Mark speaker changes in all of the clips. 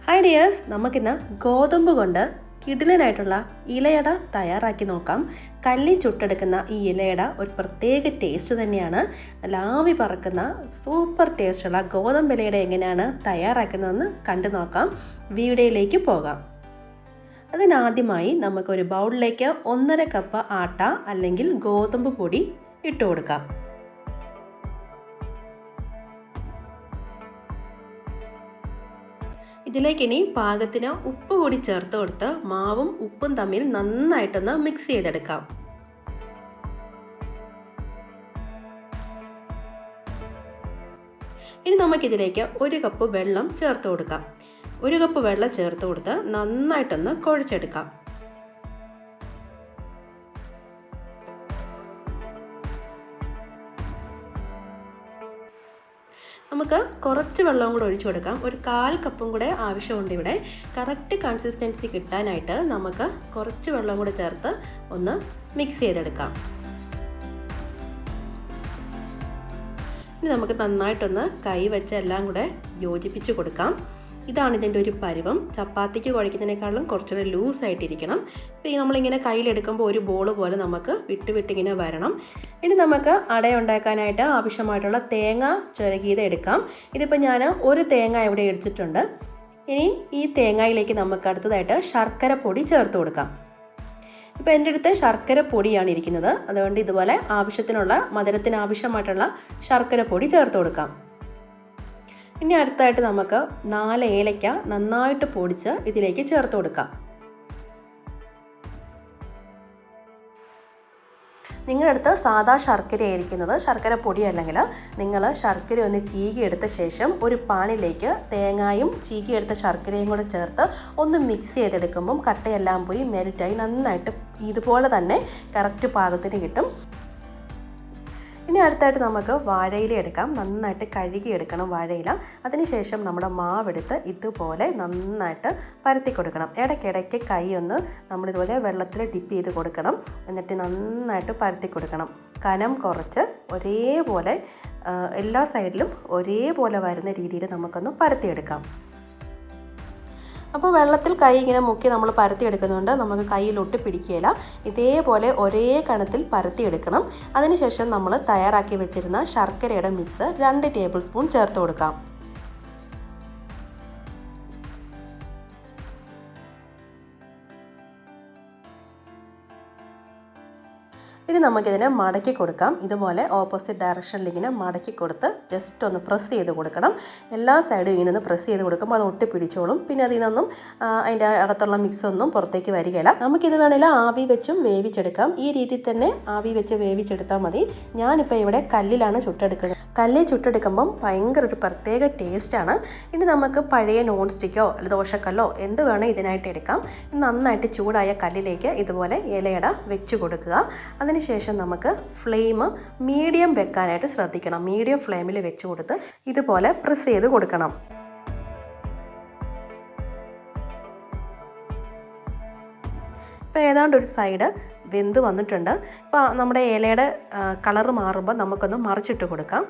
Speaker 1: Hi dears, നമുക്കിന്ന് ഗോതമ്പ് കൊണ്ട് കിടിലനായിട്ടുള്ള ഇലയട തയ്യാറാക്കി നോക്കാം. കല്ലിൽ ചുട്ടെടുക്കുന്ന ഈ ഇലയട ഒരു പ്രത്യേക ടേസ്റ്റ് തന്നെയാണ്. നല്ല ആവി പറക്കുന്ന സൂപ്പർ ടേസ്റ്റുള്ള ഗോതമ്പ് ഇലയട എങ്ങനെയാണ് തയ്യാറാക്കുന്നതെന്ന് കണ്ടു നോക്കാം. വീഡിയോയിലേക്ക് പോകാം. അതിനാദ്യമായി നമുക്കൊരു ബൗളിലേക്ക് 1.5 കപ്പ് ആട്ട അല്ലെങ്കിൽ ഗോതമ്പ് പൊടി ഇട്ട് കൊടുക്കാം. ഇതിലേക്ക് ഇനി പാകത്തിന് ഉപ്പ് കൂടി ചേർത്ത് കൊടുത്ത് മാവും ഉപ്പും തമ്മിൽ നന്നായിട്ടൊന്ന് മിക്സ് ചെയ്തെടുക്കാം. ഇനി നമുക്കിതിലേക്ക് 1 കപ്പ് വെള്ളം ചേർത്ത് കൊടുക്കാം. 1 കപ്പ് വെള്ളം ചേർത്ത് കൊടുത്ത് നന്നായിട്ടൊന്ന് കുഴച്ചെടുക്കാം. നമുക്ക് കുറച്ച് വെള്ളം കൂടെ ഒഴിച്ചു കൊടുക്കാം. ഒരു 1/4 കപ്പും കൂടെ ആവശ്യമുണ്ട്. ഇവിടെ കറക്റ്റ് കൺസിസ്റ്റൻസി കിട്ടാനായിട്ട് നമുക്ക് കുറച്ച് വെള്ളം കൂടെ ചേർത്ത് ഒന്ന് മിക്സ് ചെയ്തെടുക്കാം. ഇനി നമുക്ക് നന്നായിട്ടൊന്ന് കൈ വെച്ച് എല്ലാം കൂടെ യോജിപ്പിച്ച് കൊടുക്കാം. ഇതാണ് ഇതിൻ്റെ ഒരു പരുവം. ചപ്പാത്തിക്ക് കുഴയ്ക്കുന്നതിനേക്കാളും കുറച്ചുകൂടെ ലൂസായിട്ടിരിക്കണം. ഇപ്പോൾ നമ്മളിങ്ങനെ കയ്യിലെടുക്കുമ്പോൾ ഒരു ബോൾ പോലെ നമുക്ക് വിട്ടിങ്ങനെ വരണം. ഇനി നമുക്ക് അട ഉണ്ടാക്കാനായിട്ട് ആവശ്യമായിട്ടുള്ള തേങ്ങ ചിരകിയത് എടുക്കാം. ഇതിപ്പോൾ ഞാൻ ഒരു തേങ്ങ ഇവിടെ എടുത്തിട്ടുണ്ട്. ഇനി ഈ തേങ്ങയിലേക്ക് നമുക്ക് അടുത്തതായിട്ട് ശർക്കര പൊടി ചേർത്ത് കൊടുക്കാം. ഇപ്പോൾ എൻ്റെ അടുത്ത് ശർക്കര പൊടിയാണ് ഇരിക്കുന്നത്. അതുകൊണ്ട് ഇതുപോലെ ആവശ്യത്തിനുള്ള മധുരത്തിന് ആവശ്യമായിട്ടുള്ള ശർക്കര പൊടി ചേർത്ത് കൊടുക്കാം. ഇനി അടുത്തായിട്ട് നമുക്ക് 4 ഏലക്ക നന്നായിട്ട് പൊടിച്ച് ഇതിലേക്ക് ചേർത്ത് കൊടുക്കാം. നിങ്ങളുടെ അടുത്ത് സാധാ ശർക്കര ആയിരിക്കുന്നത്, ശർക്കര പൊടി അല്ലെങ്കിൽ നിങ്ങൾ ശർക്കര ഒന്ന് ചീകിയെടുത്ത ശേഷം ഒരു പാനിലേക്ക് തേങ്ങയും ചീകിയെടുത്ത ശർക്കരയും കൂടെ ചേർത്ത് ഒന്ന് മിക്സ് ചെയ്തെടുക്കുമ്പം കട്ടയെല്ലാം പോയി മെൽറ്റായി നന്നായിട്ട് ഇതുപോലെ തന്നെ കറക്റ്റ് പാകത്തിന് കിട്ടും. ഇനി അടുത്തായിട്ട് നമുക്ക് വാഴയില എടുക്കാം. നന്നായിട്ട് കഴുകിയെടുക്കണം വാഴയില. അതിനുശേഷം നമ്മുടെ മാവെടുത്ത് ഇതുപോലെ നന്നായിട്ട് പരത്തി കൊടുക്കണം. ഇടയ്ക്കിടയ്ക്ക് കൈ ഒന്ന് നമ്മളിതുപോലെ വെള്ളത്തിൽ ഡിപ്പ് ചെയ്ത് കൊടുക്കണം. എന്നിട്ട് നന്നായിട്ട് പരത്തി കൊടുക്കണം. കനം കുറച്ച് ഒരേപോലെ എല്ലാ സൈഡിലും ഒരേപോലെ വരുന്ന രീതിയിൽ നമുക്കൊന്ന് പരത്തിയെടുക്കാം. അപ്പോൾ വെള്ളത്തിൽ കൈ ഇങ്ങനെ മുക്കി നമ്മൾ പരത്തിയെടുക്കുന്നുണ്ട്. നമുക്ക് കയ്യിൽ ഒട്ടി പിടിക്കുകയില്ല. ഇതേപോലെ ഒരേ കണത്തിൽ പരത്തിയെടുക്കണം. അതിനുശേഷം നമ്മൾ തയ്യാറാക്കി വെച്ചിരുന്ന ശർക്കരയുടെ മിക്സ് 2 ടേബിൾ സ്പൂൺ ചേർത്ത് കൊടുക്കാം. ഇനി നമുക്കിതിനെ മടക്കി കൊടുക്കാം. ഇതുപോലെ ഓപ്പോസിറ്റ് ഡയറക്ഷനിൽ ഇങ്ങനെ മടക്കി കൊടുത്ത് ജസ്റ്റ് ഒന്ന് പ്രസ് ചെയ്ത് കൊടുക്കണം. എല്ലാ സൈഡും ഇങ്ങനെ ഒന്ന് പ്രസ് ചെയ്ത് കൊടുക്കുമ്പോൾ അത് ഒട്ടി പിടിച്ചോളും. പിന്നെ അതിൽ നിന്നൊന്നും അതിൻ്റെ അകത്തുള്ള മിക്സൊന്നും പുറത്തേക്ക് വരികയില്ല. നമുക്കിത് വേണമെങ്കിൽ ആവി വെച്ചും വേവിച്ചെടുക്കാം. ഈ രീതിയിൽ തന്നെ ആവി വെച്ച് വേവിച്ചെടുത്താൽ മതി. ഞാനിപ്പോൾ ഇവിടെ കല്ലിലാണ് ചുട്ടെടുക്കുന്നത്. കല്ലിൽ ചുട്ടെടുക്കുമ്പം ഭയങ്കര ഒരു പ്രത്യേക ടേസ്റ്റാണ്. ഇനി നമുക്ക് പഴയ നോൺ സ്റ്റിക്കോ അല്ലെങ്കിൽ ദോശക്കല്ലോ എന്ത് വേണേൽ ഇതിനായിട്ട് എടുക്കാം. നന്നായിട്ട് ചൂടായ കല്ലിലേക്ക് ഇതുപോലെ ഇലയട വെച്ച് കൊടുക്കുക. അതിനുശേഷം നമുക്ക് ഫ്ലെയിം മീഡിയം വെക്കാനായിട്ട് ശ്രദ്ധിക്കണം. മീഡിയം ഫ്ലെയിമിൽ വെച്ച് കൊടുത്ത് ഇതുപോലെ പ്രസ് ചെയ്ത് കൊടുക്കണം. ഇപ്പോൾ ഏതാണ്ട് ഒരു സൈഡ് വെന്ത് വന്നിട്ടുണ്ട്. ഇപ്പോൾ നമ്മുടെ ഇലയുടെ കളറ് മാറുമ്പോൾ നമുക്കൊന്ന് മറിച്ചിട്ട് കൊടുക്കാം.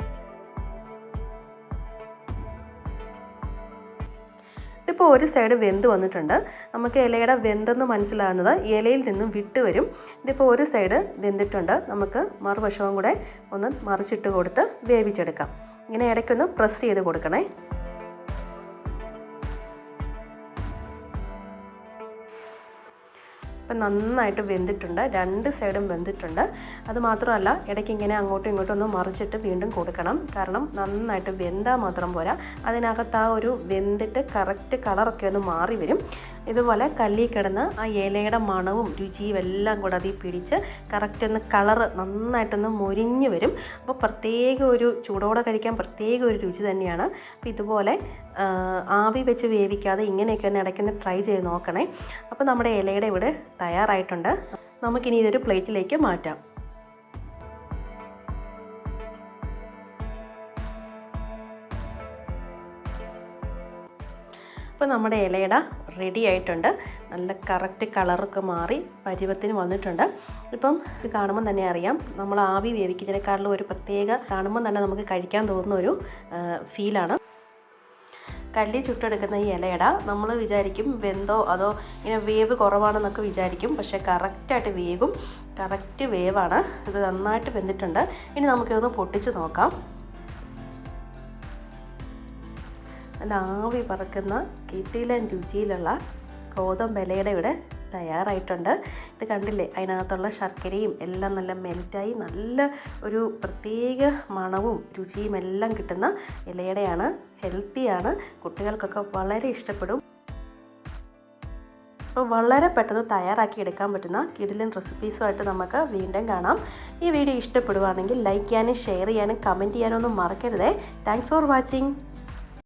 Speaker 1: ഇപ്പോൾ ഒരു സൈഡ് വെന്ത് വന്നിട്ടുണ്ട്. നമുക്ക് ഇലയുടെ വെന്തെന്ന് മനസ്സിലാകുന്നത് ഇലയിൽ നിന്നും വിട്ട് വരും. ഇതിപ്പോൾ ഒരു സൈഡ് വെന്തിട്ടുണ്ട്. നമുക്ക് മറുവശവും കൂടെ ഒന്ന് മറിച്ചിട്ട് കൊടുത്ത് വേവിച്ചെടുക്കാം. ഇങ്ങനെ ഇടയ്ക്കൊന്ന് പ്രസ് ചെയ്ത് കൊടുക്കണേ. ഇപ്പം നന്നായിട്ട് വെന്തിട്ടുണ്ട്. 2 സൈഡും വെന്തിട്ടുണ്ട്. അതുമാത്രമല്ല ഇടയ്ക്ക് ഇങ്ങനെ അങ്ങോട്ടും ഇങ്ങോട്ടും ഒന്ന് മറിച്ചിട്ട് വീണ്ടും കൊടുക്കണം. കാരണം നന്നായിട്ട് വെന്താൽ മാത്രം പോരാ, അതിനകത്ത് ആ ഒരു വെന്തിട്ട് കറക്റ്റ് കളറൊക്കെ ഒന്ന് മാറി വരും. ഇതുപോലെ കല്ലിൽ കിടന്ന് ആ ഇലയുടെ മണവും രുചിയും എല്ലാം കൂടെ അതിൽ പിടിച്ച് കറക്റ്റ് ഒന്ന് കളറ് നന്നായിട്ടൊന്ന് മൊരിഞ്ഞ് വരും. അപ്പോൾ പ്രത്യേക ഒരു ചൂടോടെ കഴിക്കാൻ പ്രത്യേക ഒരു രുചി തന്നെയാണ്. അപ്പോൾ ഇതുപോലെ ആവി വെച്ച് വേവിക്കാതെ ഇങ്ങനെയൊക്കെ ഒന്ന് ഇടയ്ക്കൊന്ന് ട്രൈ ചെയ്ത് നോക്കണേ. അപ്പോൾ നമ്മുടെ ഇലയുടെ ഇവിടെ തയ്യാറായിട്ടുണ്ട്. നമുക്കിനി ഇതൊരു പ്ലേറ്റിലേക്ക് മാറ്റാം. ഇപ്പോൾ നമ്മുടെ ഇലയട റെഡി ആയിട്ടുണ്ട്. നല്ല കറക്റ്റ് കളറൊക്കെ മാറി പരുവത്തിന് വന്നിട്ടുണ്ട്. ഇപ്പം ഇത് കാണുമ്പോൾ തന്നെ അറിയാം, നമ്മൾ ആവി വേവിക്കുന്നതിനേക്കാളും ഒരു പ്രത്യേക കാണുമ്പോൾ തന്നെ നമുക്ക് കഴിക്കാൻ തോന്നുന്ന ഒരു ഫീലാണ്. കല്ലി ചുട്ടെടുക്കുന്ന ഈ ഇലയട നമ്മൾ വിചാരിക്കും വെന്തോ അതോ ഇങ്ങനെ വേവ് കുറവാണെന്നൊക്കെ വിചാരിക്കും. പക്ഷേ കറക്റ്റായിട്ട് വേവും, കറക്റ്റ് വേവാണ്. ഇത് നന്നായിട്ട് വെന്തിട്ടുണ്ട്. ഇനി നമുക്കിതൊന്ന് പൊട്ടിച്ച് നോക്കാം. നല്ല ആവി പറക്കുന്ന കിടിലൻ രുചിയിലുള്ള ഗോതമ്പ് ഇലയട ഇവിടെ തയ്യാറായിട്ടുണ്ട്. ഇത് കണ്ടില്ലേ, അതിനകത്തുള്ള ശർക്കരയും എല്ലാം നല്ല മെൽറ്റായി നല്ല ഒരു പ്രത്യേക മണവും രുചിയും എല്ലാം കിട്ടുന്ന ഇലയടയാണ്. ഹെൽത്തിയാണ്, കുട്ടികൾക്കൊക്കെ വളരെ ഇഷ്ടപ്പെടും. അപ്പോൾ വളരെ പെട്ടെന്ന് തയ്യാറാക്കി എടുക്കാൻ പറ്റുന്ന കിടിലൻ റെസിപ്പീസുമായിട്ട് നമുക്ക് വീണ്ടും കാണാം. ഈ വീഡിയോ ഇഷ്ടപ്പെടുവാണെങ്കിൽ ലൈക്ക് ചെയ്യാനും ഷെയർ ചെയ്യാനും കമൻറ്റ് ചെയ്യാനും ഒന്നും മറക്കരുതേ. Thanks for watching.